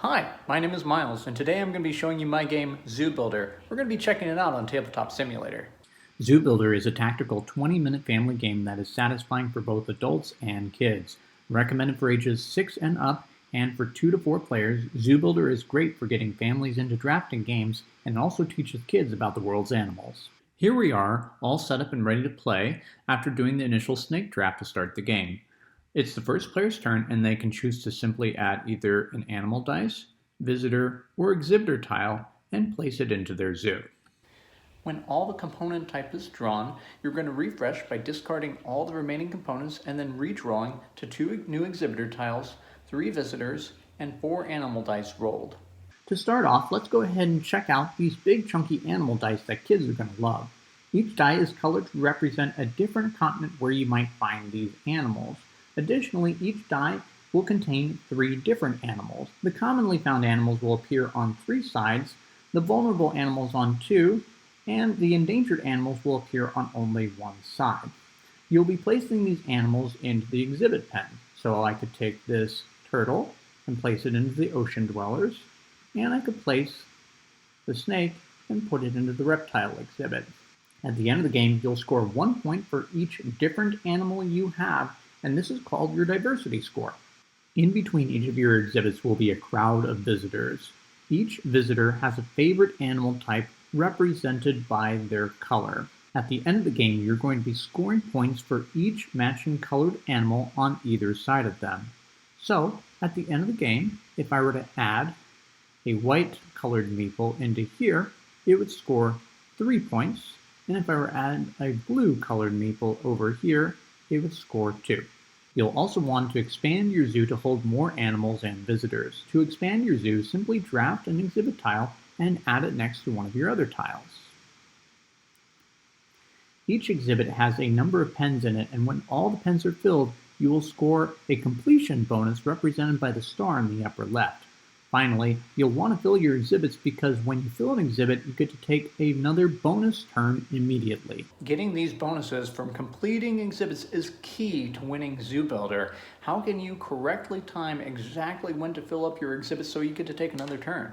Hi, my name is Miles, and today I'm going to be showing you my game, Zoo Builder. We're going to be checking it out on Tabletop Simulator. Zoo Builder is a tactical 20-minute family game that is satisfying for both adults and kids. Recommended for ages 6 and up, and for 2 to 4 players, Zoo Builder is great for getting families into drafting games and also teaches kids about the world's animals. Here we are, all set up and ready to play after doing the initial snake draft to start the game. It's the first player's turn, and they can choose to simply add either an animal dice, visitor, or exhibitor tile and place it into their zoo. When all the component type is drawn, you're going to refresh by discarding all the remaining components and then redrawing to 2 new exhibitor tiles, 3 visitors, and 4 animal dice rolled. To start off, let's go ahead and check out these big chunky animal dice that kids are going to love. Each die is colored to represent a different continent where you might find these animals. Additionally, each die will contain 3 different animals. The commonly found animals will appear on 3 sides, the vulnerable animals on 2, and the endangered animals will appear on only 1 side. You'll be placing these animals into the exhibit pen. So I could take this turtle and place it into the ocean dwellers, and I could place the snake and put it into the reptile exhibit. At the end of the game, you'll score 1 point for each different animal you have, and this is called your diversity score. In between each of your exhibits will be a crowd of visitors. Each visitor has a favorite animal type represented by their color. At the end of the game, you're going to be scoring points for each matching colored animal on either side of them. So, at the end of the game, if I were to add a white colored meeple into here, it would score 3 points, and if I were to add a blue colored meeple over here, it would score 2. You'll also want to expand your zoo to hold more animals and visitors. To expand your zoo, simply draft an exhibit tile and add it next to one of your other tiles. Each exhibit has a number of pens in it, and when all the pens are filled, you will score a completion bonus represented by the star in the upper left. Finally, you'll want to fill your exhibits because when you fill an exhibit, you get to take another bonus turn immediately. Getting these bonuses from completing exhibits is key to winning Zoo Builder. How can you correctly time exactly when to fill up your exhibits so you get to take another turn?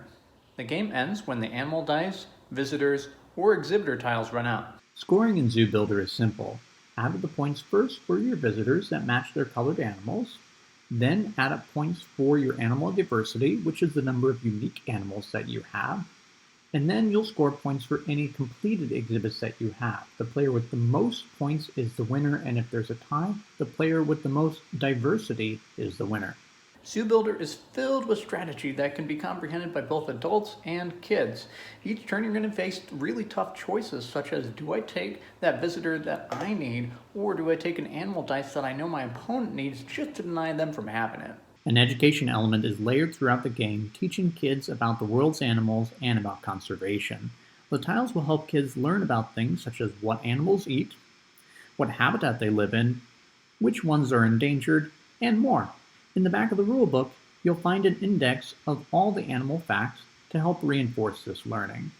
The game ends when the animal dice, visitors, or exhibitor tiles run out. Scoring in Zoo Builder is simple. Add the points first for your visitors that match their colored animals. Then add up points for your animal diversity, which is the number of unique animals that you have. And then you'll score points for any completed exhibits that you have. The player with the most points is the winner, and if there's a tie, the player with the most diversity is the winner. Zoo Builder is filled with strategy that can be comprehended by both adults and kids. Each turn you're going to face really tough choices, such as do I take that visitor that I need, or do I take an animal dice that I know my opponent needs just to deny them from having it? An education element is layered throughout the game, teaching kids about the world's animals and about conservation. The tiles will help kids learn about things such as what animals eat, what habitat they live in, which ones are endangered, and more. In the back of the rulebook, you'll find an index of all the animal facts to help reinforce this learning.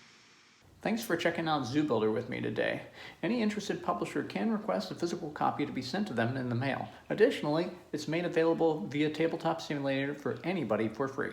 Thanks for checking out Zoo Builder with me today. Any interested publisher can request a physical copy to be sent to them in the mail. Additionally, it's made available via Tabletop Simulator for anybody for free.